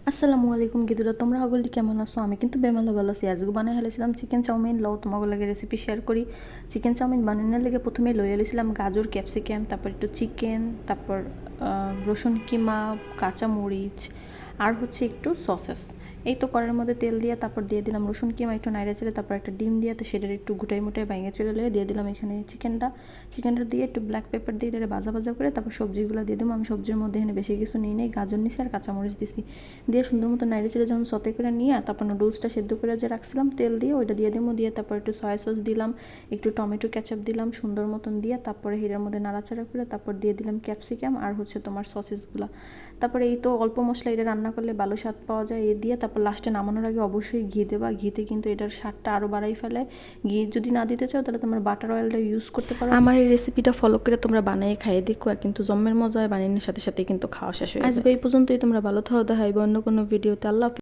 আসসালামু আলাইকুম গিদুরা, তোমরা হগলি কেমন আছো? আমি কিন্তু বেমালা ভালো আছি। আজকে বানাই হেলেছিলাম চিকেন চাউমিন। লও তোমাকে লাগে রেসিপি শেয়ার করি। চিকেন চাউমিন বানানোর লেগে প্রথমে লই এলেছিলাম গাজর, ক্যাপসিকাম, তারপর একটু চিকেন, তারপর রসুন কিমা, কাঁচা মরিচ, আর হচ্ছে একটু সসেস। এই তো কড়াইয়ের মধ্যে তেল দিয়ে তারপর দিয়ে দিলাম রসুন কিমা, একটু নাড়া চেড়ে তারপর একটা ডিম দিয়ে সেটার একটু গুটাই মুটাই ভেঙে চলে দিয়ে দিলাম এখানে চিকেনটা দিয়ে একটু ব্ল্যাক পেপার দিয়ে এটা ভাজা ভাজা করে তারপর সবজিগুলো দিয়ে দিলাম। আমি সবজির মধ্যে এখানে বেশি কিছু নিই নেই, গাজর নিছি আর কাঁচামরিচ দিছি। দিয়ে সুন্দর মতো নাড়ি চেড়ে যখন সতে করে নিয়ে তারপর নুডলসটা সেদ্ধ করে যে রাখছিলাম তেল দিয়ে ওইটা দিয়ে দেবো। দিয়ে তারপর একটু সয়া সস দিলাম, একটু টমেটো ক্যাচাপ দিলাম সুন্দর মতন দিয়ে তারপরে হিরের মধ্যে নাড়াচাড়া করে তারপর দিয়ে দিলাম ক্যাপসিকাম আর হচ্ছে তোমার সসেসগুলো। তারপরে এই তো অল্প মশলা এটা রান্না করলে ভালো স্বাদ পাওয়া যায়। এ দিয়ে তারপর লাস্টে নামানোর আগে অবশ্যই ঘি দেবা। ঘিতে কিন্তু এটার স্বাদটা আরও বাড়াই ফেলে। ঘি যদি না দিতে চাও তাহলে তোমার বাটার অয়েলটা ইউজ করতে পারো। আমার এই রেসিপিটা ফলো করে তোমরা বানিয়ে খাইয়ে দেখো, কিন্তু জম্মের মজা হয়, বানানোর সাথে সাথে কিন্তু খাওয়া শেষ হয়ে যায়। আজকে এই পর্যন্তই, তোমরা ভালো থাকো, দেখা হবে অন্য কোনো ভিডিওতে। আল্লাহ।